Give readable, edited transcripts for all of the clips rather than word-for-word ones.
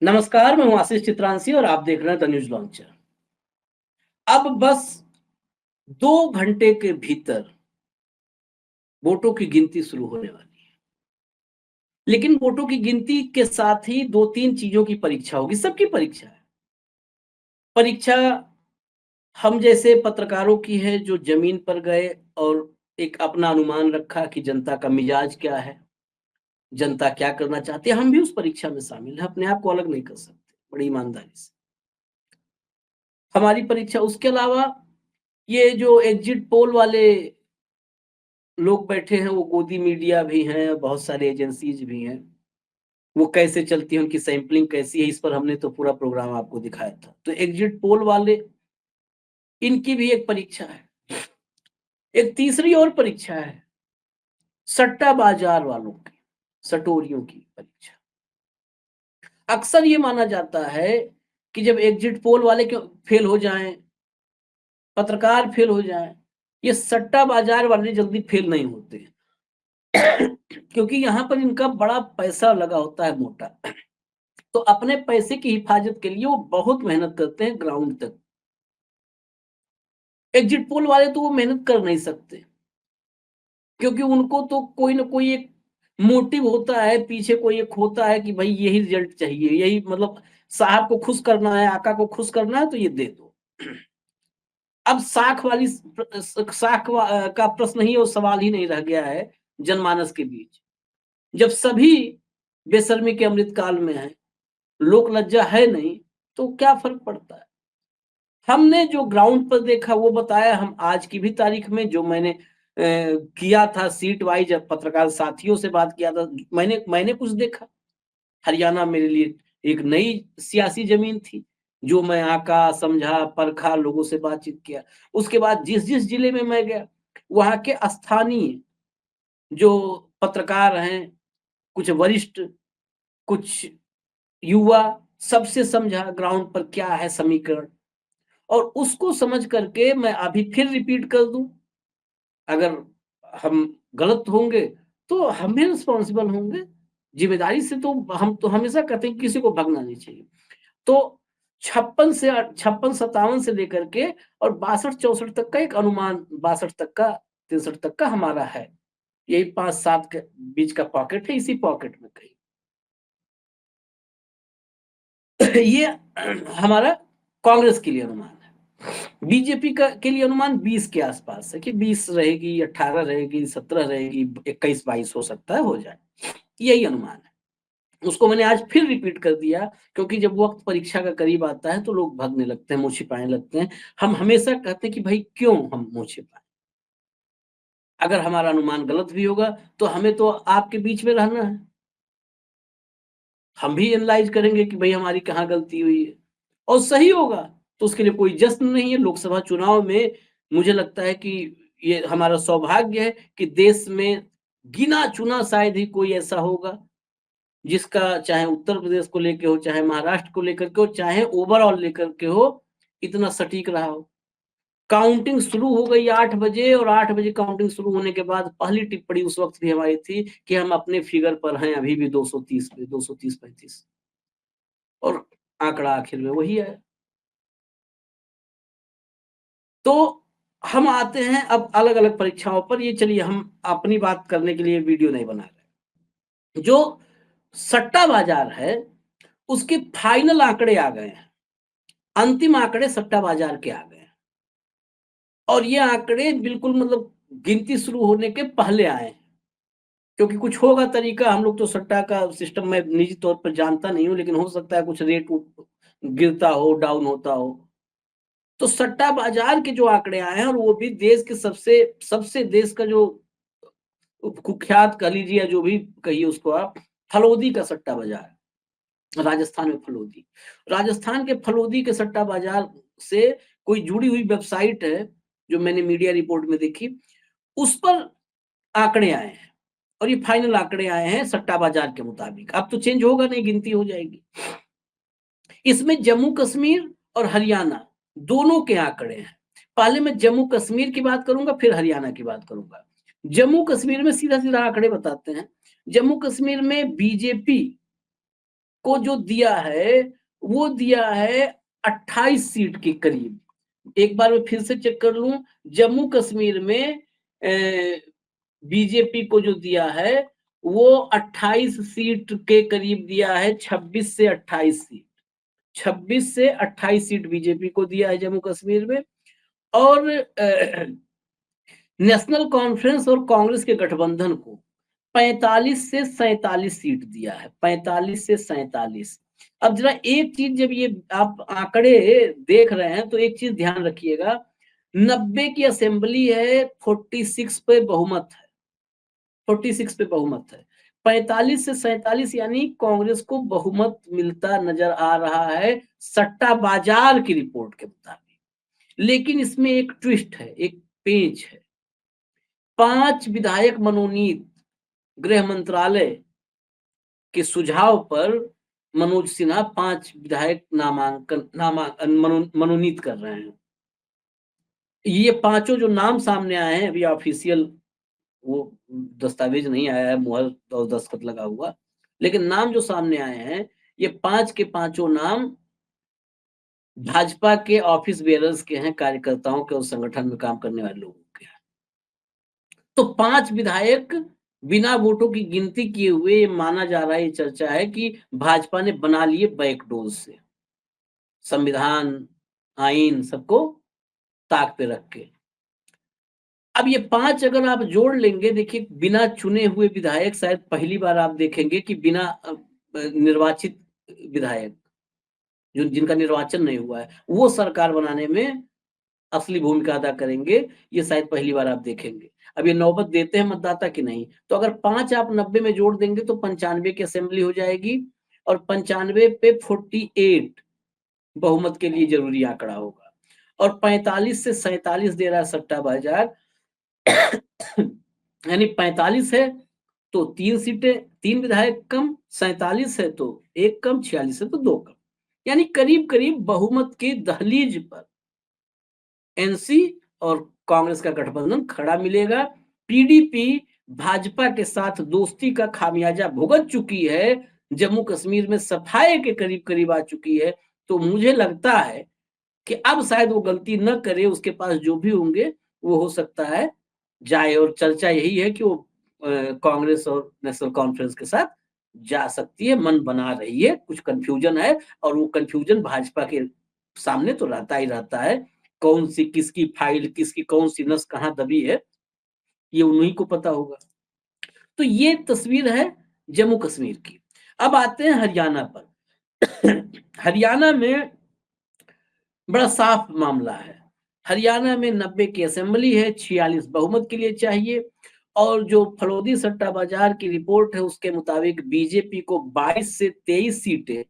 नमस्कार, मैं हूँ आशीष चित्रांशी और आप देख रहे हैं द न्यूज़ लॉन्चर। अब बस 2 घंटे के भीतर वोटों की गिनती शुरू होने वाली है। लेकिन वोटों की गिनती के साथ ही 2-3 चीज़ों की परीक्षा होगी, सबकी परीक्षा है। परीक्षा हम जैसे पत्रकारों की है जो ज़मीन पर गए और एक अपना अनुमान रखा कि जनता का मिजाज क्या है, जनता क्या करना चाहती है, हम भी उस परीक्षा में शामिल हैं, अपने आप को अलग नहीं कर सकते, बड़ी ईमानदारी से। हमारी परीक्षा उसके अलावा ये जो एग्ज़िट पोल वाले लोग बैठे हैं, वो गोदी मीडिया भी हैं, बहुत सारी एजेंसीज़ भी हैं। वो कैसे चलती हैं, उनकी सैंपलिंग कैसी है, इस पर हमने तो पूरा प्रोग्राम आपको दिखाया था। तो एग्ज़िट पोल वाले, इनकी भी एक परीक्षा है। एक तीसरी और परीक्षा है, सट्टा बाज़ार वालों की, सटोरियों की परीक्षा। अक्सर ये माना जाता है कि जब एग्ज़िट पोल वाले क्यों फेल हो जाएँ, पत्रकार फेल हो जाएँ, ये सट्टा बाज़ार वाले जल्दी फेल नहीं होते। क्योंकि यहाँ पर इनका बड़ा पैसा लगा होता है मोटा। तो अपने पैसे की हिफाज़त के लिए वो बहुत मेहनत करते हैं ग्राउंड तक। एग्ज़िट पोल वाले तो वो मेहनत कर नहीं सकते, क्योंकि उनको तो कोई न कोई एक मोटिव होता है, पीछे कोई एक होता है कि भई यही रिज़ल्ट चाहिए, यही मतलब साहब को खुश करना है, आका को खुश करना है तो ये दे दो। अब साख वाली का प्रश्न ही और सवाल ही नहीं रह गया है जनमानस के बीच। जब सभी बेशर्मी के अमृतकाल में हैं, लोक लज्जा है नहीं, तो क्या फ़र्क पड़ता है? हमने जो ग्राउंड पर देखा वो बताया, हम आज की भी तारीख में जो मैंने किया था सीट वाइज़, जब पत्रकार साथियों से बात किया था, मैंने कुछ देखा। हरियाणा मेरे लिए एक नई सियासी ज़मीन थी, जो मैं आँका, समझा, परखा, लोगों से बातचीत किया। उसके बाद जिस-जिस जिले में मैं गया, वहाँ के स्थानीय जो पत्रकार हैं, कुछ वरिष्ठ, कुछ युवा, सबसे समझा ग्राउंड पर क्या है समीकरण, और उसको समझ करके मैं अभी फिर रिपीट कर दूँ, अगर हम गलत होंगे, तो हम भी रिस्पॉन्सिबल होंगे। ज़िम्मेदारी से तो हम तो हमेशा कहते हैं कि किसी को भागना नहीं चाहिए। तो 56 57 से लेकर के और 62-64 तक का एक अनुमान, 62 तक का, 63 तक का हमारा है। यही 5-7 के बीच का पॉकेट है, इसी पॉकेट में कहीं। ये हमारा कांग्रेस के लिए अनुमान है। बीजेपी का के लिए अनुमान 20 के आसपास है कि 20 रहेगी, 18 रहेगी, 17 रहेगी, 21-22 हो सकता है, हो जाए। यही अनुमान है। उसको मैंने आज फिर रिपीट कर दिया, क्योंकि जब वक़्त परीक्षा का करीब आता है तो लोग भागने लगते हैं, मुँह छिपाने लगते हैं। हम हमेशा कहते हैं कि भई क्यों हम मुँह छिपाएँ? अगर हमारा अनुमान गलत भी होगा तो हमें तो आपके बीच में रहना है। हम भी एनालाइज़ करेंगे कि भई हमारी कहाँ गलती हुई है। और सही होगा, तो उसके लिए कोई जश्न नहीं है। लोकसभा चुनाव में मुझे लगता है कि ये हमारा सौभाग्य है कि देश में गिना-चुना शायद ही कोई ऐसा होगा, जिसका चाहे उत्तर प्रदेश को लेके हो, चाहे महाराष्ट्र को लेकर के हो, चाहे ओवरऑल लेकर के हो, इतना सटीक रहा हो। काउंटिंग शुरू हो गई 8 बजे, और 8 बजे काउंटिंग शुरू होने के बाद पहली टिप्पणी उस वक़्त भी हमारी थी कि हम अपने फिगर पर हैं अभी भी 230 पे, 230-35, और आंकड़ा आखिर में वही आया। तो हम आते हैं अब अलग-अलग परीक्षाओं पर। ये चलिए, हम अपनी बात करने के लिए वीडियो नहीं बना रहे। जो सट्टा बाज़ार है, उसके फाइनल आंकड़े आ गए हैं। अंतिम आंकड़े सट्टा बाज़ार के आ गए हैं। और ये आंकड़े बिल्कुल मतलब गिनती शुरू होने के पहले आए हैं। क्योंकि कुछ होगा तरीका, हम लोग तो सट्टा का सिस्टम मैं निजी तौर पर जानता नहीं हूँ, लेकिन हो सकता है कुछ रेट गिरता हो, डाउन होता हो। तो सट्टा बाज़ार के जो आंकड़े आए हैं, और वो भी देश के सबसे सबसे देश का जो कुख्यात कह लीजिए या जो भी कहिए उसको आप, फलोदी का सट्टा बाज़ार, राजस्थान में फलोदी। राजस्थान के फलोदी के सट्टा बाज़ार से कोई जुड़ी हुई वेबसाइट है, जो मैंने मीडिया रिपोर्ट में देखी, उस पर आंकड़े आए हैं, और ये फाइनल आंकड़े आए हैं सट्टा बाज़ार के मुताबिक। अब तो चेंज होगा नहीं, गिनती हो जाएगी। इसमें जम्मू-कश्मीर और हरियाणा दोनों के आंकड़े हैं। पहले मैं जम्मू-कश्मीर की बात करूँगा, फिर हरियाणा की बात करूँगा। जम्मू-कश्मीर में सीधा-सीधा आंकड़े बताते हैं। जम्मू-कश्मीर में बीजेपी को जो दिया है वो दिया है 28 सीट के करीब। एक बार मैं फिर से चेक कर लूं, जम्मू कश्मीर में बीजेपी को जो दिया है वो 28 सीट के करीब दिया है, 26 से 28 सीट, 26 से 28 सीट बीजेपी को दिया है जम्मू कश्मीर में। और नेशनल कॉन्फ्रेंस और कांग्रेस के गठबंधन को 45 से 47 सीट दिया है, 45 से 47। अब जरा एक चीज, जब ये आप आंकड़े देख रहे हैं तो एक चीज ध्यान रखिएगा, 90 की असेंबली है, 46 पे बहुमत है, 46 पे बहुमत है, 45 से 47 यानी कांग्रेस को बहुमत मिलता नजर आ रहा है सट्टा बाजार की रिपोर्ट के मुताबिक। लेकिन इसमें एक ट्विस्ट है, एक पेंच है। 5 विधायक मनोनीत गृह मंत्रालय के सुझाव पर मनोज सिन्हा 5 विधायक मनोनीत कर रहे हैं। ये पांचों जो नाम सामने आए हैं, अभी ऑफिशियल वो दस्तावेज नहीं आया है मुहर और दस्तखत लगा हुआ, लेकिन नाम जो सामने आए हैं ये 5 के पांचों नाम भाजपा के ऑफिस बेयरर्स के हैं, कार्यकर्ताओं के और संगठन में काम करने वाले लोगों के हैं। तो 5 विधायक बिना वोटों की गिनती किए हुए, ये माना जा रहा है, ये चर्चा है कि भाजपा ने बना लिए बैकडोर से, संविधान आइन सबको ताक पे रख के। अब ये 5 अगर आप जोड़ लेंगे, देखिए बिना चुने हुए विधायक शायद पहली बार आप देखेंगे कि बिना निर्वाचित विधायक, जो जिनका निर्वाचन नहीं हुआ है, वो सरकार बनाने में असली भूमिका अदा करेंगे, ये शायद पहली बार आप देखेंगे। अब ये नौबत देते हैं मतदाता की नहीं, तो अगर 5 आप 90 में जोड़ देंगे तो 95 की असेंबली हो जाएगी, और 95 पे 48 बहुमत के लिए जरूरी आंकड़ा होगा, और 45 से 47 दे रहा है सट्टा बाजार। यानी 45 है तो 3 सीटें, 3 विधायक कम, 47 है तो 1 कम, 46 है तो 2 कम, यानी करीब करीब बहुमत के दहलीज पर एनसी और कांग्रेस का गठबंधन खड़ा मिलेगा। पीडीपी भाजपा के साथ दोस्ती का खामियाजा भुगत चुकी है, जम्मू कश्मीर में सफाई के करीब करीब आ चुकी है। तो मुझे लगता है कि अब शायद वो गलती न करे, उसके पास जो भी होंगे वो हो सकता है जाए, और चर्चा यही है कि वो कांग्रेस और नेशनल कॉन्फ्रेंस के साथ जा सकती है, मन बना रही है, कुछ कंफ्यूजन है, और वो कंफ्यूजन भाजपा के सामने तो रहता ही रहता है। कौन सी किसकी फाइल, किसकी कौन सी नस कहाँ दबी है, ये उन्हीं को पता होगा। तो ये तस्वीर है जम्मू कश्मीर की। अब आते हैं हरियाणा पर। हरियाणा में बड़ा साफ मामला है। हरियाणा में 90 की असेंबली है, 46 बहुमत के लिए चाहिए, और जो फलोदी सट्टा बाजार की रिपोर्ट है उसके मुताबिक बीजेपी को 22 से 23 सीटें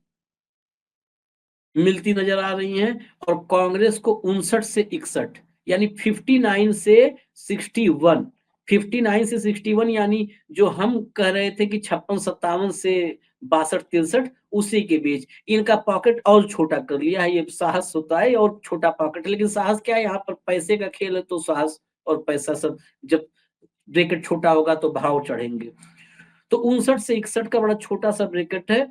मिलती नजर आ रही हैं, और कांग्रेस को 59 से 61, यानी 59 से 61, 59 से 61, यानी जो हम कह रहे थे कि 56-57 से 62-63, उसी के बीच इनका पॉकेट और छोटा कर लिया है। ये साहस होता है और छोटा पॉकेट, लेकिन साहस क्या है, यहाँ पर पैसे का खेल है, तो साहस और पैसा सब, जब ब्रैकेट छोटा होगा तो भाव चढ़ेंगे। तो 59 से 61 का बड़ा छोटा सा ब्रैकेट है।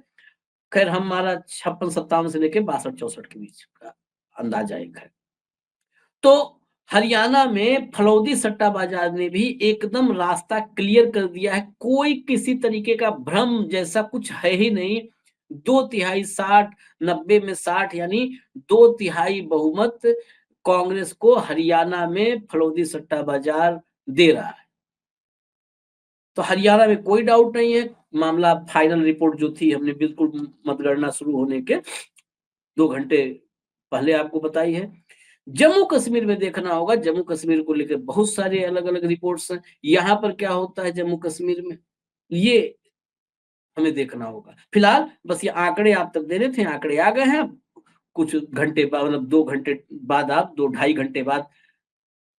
खैर हमारा 56-57 से लेके 62-64 के बीच का अंदाजा एक है। तो हरियाणा में फलौदी सट्टा बाजार ने भी एकदम रास्ता क्लियर कर दिया है, कोई किसी तरीके का भ्रम जैसा कुछ है ही नहीं। 2/3 60, 90 में 60, यानी 2/3 बहुमत कांग्रेस को हरियाणा में फलौदी सट्टा बाजार दे रहा है। तो हरियाणा में कोई डाउट नहीं है, मामला फाइनल रिपोर्ट जो थी हमने बिल्कुल मतगणना शुरू होने के 2 घंटे पहले आपको बताई है। जम्मू कश्मीर में देखना होगा, जम्मू कश्मीर को लेकर बहुत सारे अलग-अलग रिपोर्ट्स हैं। यहाँ पर क्या होता है जम्मू कश्मीर में, ये हमें देखना होगा। फिलहाल बस ये आंकड़े आप तक दे रहे थे, आंकड़े आ गए हैं। कुछ घंटे बाद, मतलब 2 घंटे बाद, आप 2 ढाई घंटे बाद,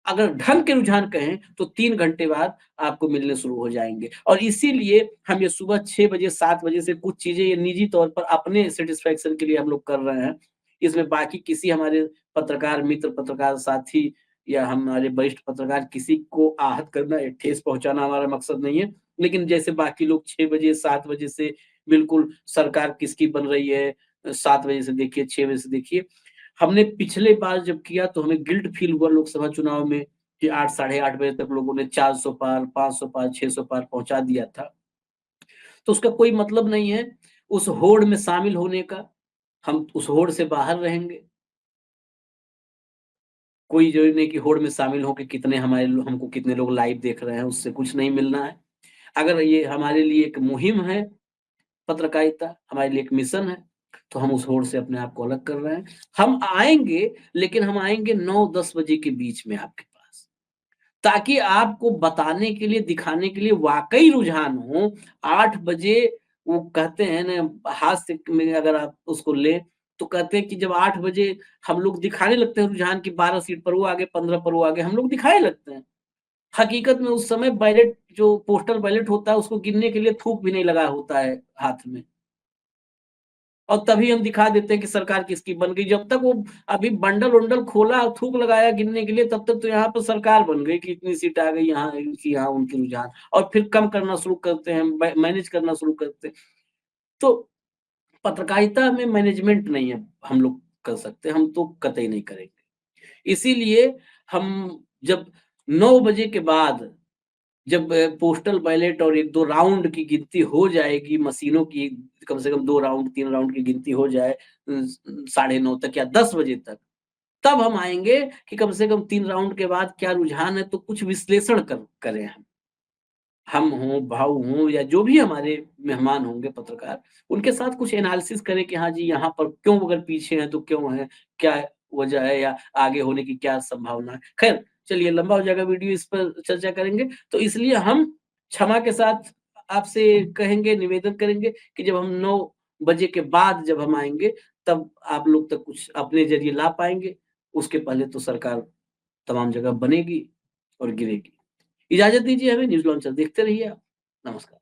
अगर ढंग के रुझान कहें तो 3 घंटे बाद आपको मिलने शुरू हो जाएँगे, और इसीलिए हम ये सुबह 6 बजे 7 बजे से कुछ चीज़ें ये निजी तौर पर अपने सैटिस्फैक्शन के लिए हम लोग कर रहे हैं। इसमें बाकी किसी हमारे पत्रकार मित्र, पत्रकार साथी या हमारे वरिष्ठ पत्रकार किसी को आहत करना या ठेस पहुँचाना हमारा मकसद नहीं है। लेकिन जैसे बाकी लोग 6 बजे 7 बजे से बिल्कुल सरकार किसकी बन रही है, 7 बजे से देखिए, 6 बजे से देखिए। हमने पिछले बार जब किया तो हमें गिल्ट फ़ील हुआ लोकसभा चुनाव में कि 8 साढ़े 8 बजे तक लोगों ने 400 पार, 500 पार, 600 पार पहुँचा दिया था। तो उसका कोई मतलब नहीं है उस होड़ में शामिल होने का, हम उस होड़ से बाहर रहेंगे। कोई ज़रूरी नहीं कि होड़ में शामिल हो के कितने हमारे लो हमको कितने लोग लाइव देख रहे हैं, उससे कुछ नहीं मिलना है। अगर ये हमारे लिए एक मुहिम है पत्रकारिता, हमारे लिए एक मिशन है, तो हम उस होड़ से अपने आप को अलग कर रहे हैं। हम आएँगे, लेकिन हम आएँगे 9-10 बजे के बीच में आपके पास, ताकि आपको बताने के लिए, दिखाने के लिए वाक़ई रुझान हो। 8 बजे वो कहते हैं ना हास्य में अगर आप उसको लें, तो कहते हैं कि जब 8 बजे हम लोग दिखाने लगते हैं रुझान कि 12 सीट पर वो आगे, 15 पर वो आगे, हम लोग दिखाने लगते हैं। हकीकत में उस समय बैलेट जो पोस्टल बैलेट होता है, उसको गिनने के लिए थूक भी नहीं लगा होता है हाथ में। और तभी हम दिखा देते हैं कि सरकार किसकी बन गई। जब तक वो अभी बंडल-वंडल खोला और थूक लगाया गिनने के लिए, तब तक तो यहाँ पे सरकार बन गई कि इतनी सीट आ गई यहाँ इनकी, यहाँ उनकी रुझान और फिर कम करना शुरू करते हैं, मैनेज करना शुरू करते हैं। तो पत्रकारिता में मैनेजमेंट नहीं है, हम लोग कर सकते, हम तो कतई नहीं करेंगे। इसीलिए हम जब 9 बजे के बाद जब पोस्टल बैलेट और 1-2 राउंड की गिनती हो जाएगी, मशीनों की कम से कम 2 राउंड, 3 राउंड की गिनती हो जाए साढ़े 9 तक या 10 बजे तक, तब हम आएँगे कि कम से कम 3 राउंड के बाद क्या रुझान है, तो कुछ विश्लेषण करें हम। हम हों, भाऊ हों या जो भी हमारे मेहमान होंगे पत्रकार, उनके साथ कुछ एनालिसिस करें कि हाँ जी, यहाँ पर क्यों अगर पीछे हैं तो क्यों हैं? क्या वजह है या आगे होने की क्या संभावना है? खैर, चलिए लंबा हो जाएगा वीडियो, इस पर चर्चा करेंगे। तो इसलिए हम क्षमा के साथ आपसे कहेंगे, निवेदन करेंगे कि जब हम 9 बजे के बाद जब हम आएँगे, तब आप लोग तक कुछ अपने ज़रिए ला पाएँगे। उसके पहले तो सरकार तमाम जगह बनेगी और गिरेगी। इजाज़त दीजिए हमें, न्यूज़ लॉन्चर देखते रहिए आप। नमस्कार।